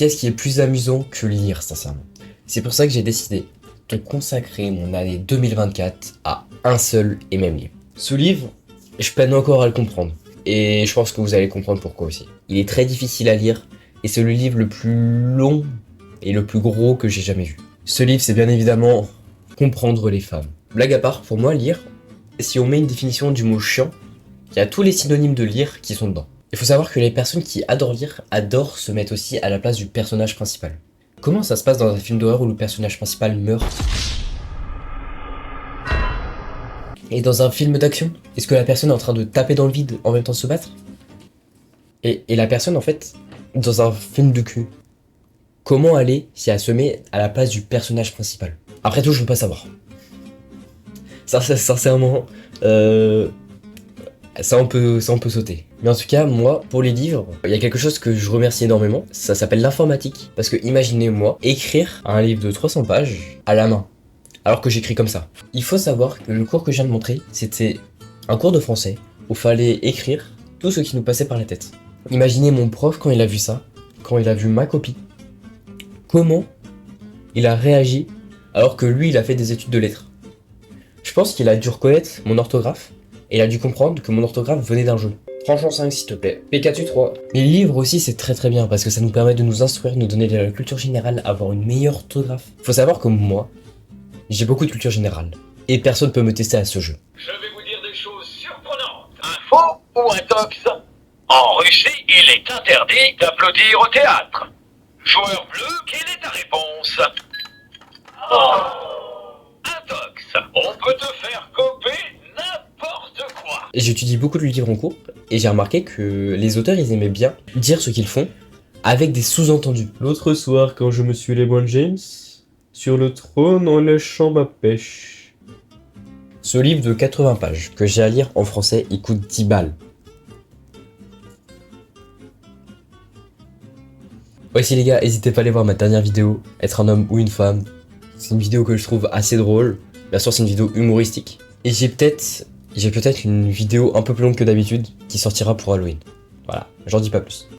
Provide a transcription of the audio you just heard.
qu'est-ce qui est plus amusant que lire, sincèrement? C'est pour ça que j'ai décidé de consacrer mon année 2024 à un seul et même livre. Ce livre, je peine encore à le comprendre. Et je pense que vous allez comprendre pourquoi aussi. Il est très difficile à lire et c'est le livre le plus long et le plus gros que j'ai jamais vu. Ce livre, c'est bien évidemment Comprendre les femmes. Blague à part, pour moi, lire, si on met une définition du mot chiant, il y a tous les synonymes de lire qui sont dedans. Il faut savoir que les personnes qui adorent lire adorent se mettre aussi à la place du personnage principal. Comment ça se passe dans un film d'horreur où le personnage principal meurt? Et dans un film d'action, est-ce que la personne est en train de taper dans le vide en même temps de se battre? Et la personne, en fait, dans un film de cul, comment aller si elle se met à la place du personnage principal? Après tout, je veux pas savoir. Ça, sincèrement, ça on peut sauter. Mais en tout cas, moi, pour les livres, il y a quelque chose que je remercie énormément. Ça s'appelle l'informatique. Parce que imaginez-moi écrire un livre de 300 pages à la main. Alors que j'écris comme ça. Il faut savoir que le cours que je viens de montrer, c'était un cours de français où il fallait écrire tout ce qui nous passait par la tête. Imaginez mon prof quand il a vu ça, quand il a vu ma copie. Comment il a réagi alors que lui, il a fait des études de lettres. Je pense qu'il a dû reconnaître mon orthographe et il a dû comprendre que mon orthographe venait d'un jeu. Tranchant 5 s'il te plaît. Pikachu 3. Les livres aussi c'est très bien parce que ça nous permet de nous instruire, nous donner de la culture générale, avoir une meilleure orthographe. Faut savoir que moi, j'ai beaucoup de culture générale et personne peut me tester à ce jeu. Je vais vous dire des choses surprenantes. Un faux ou un tox? En Russie, il est interdit d'applaudir au théâtre. Joueur bleu, quelle est ta réponse? Un tox. On peut te faire copier n'importe quoi. J'étudie beaucoup de livres en cours et j'ai remarqué que les auteurs ils aimaient bien dire ce qu'ils font avec des sous-entendus. L'autre soir quand je me suis LeBron James, sur le trône en léchant ma pêche. Ce livre de 80 pages que j'ai à lire en français, il coûte 10 balles. Voici les gars, n'hésitez pas à aller voir ma dernière vidéo, être un homme ou une femme. C'est une vidéo que je trouve assez drôle. Bien sûr c'est une vidéo humoristique. Et j'ai peut-être une vidéo un peu plus longue que d'habitude qui sortira pour Halloween. Voilà, j'en dis pas plus.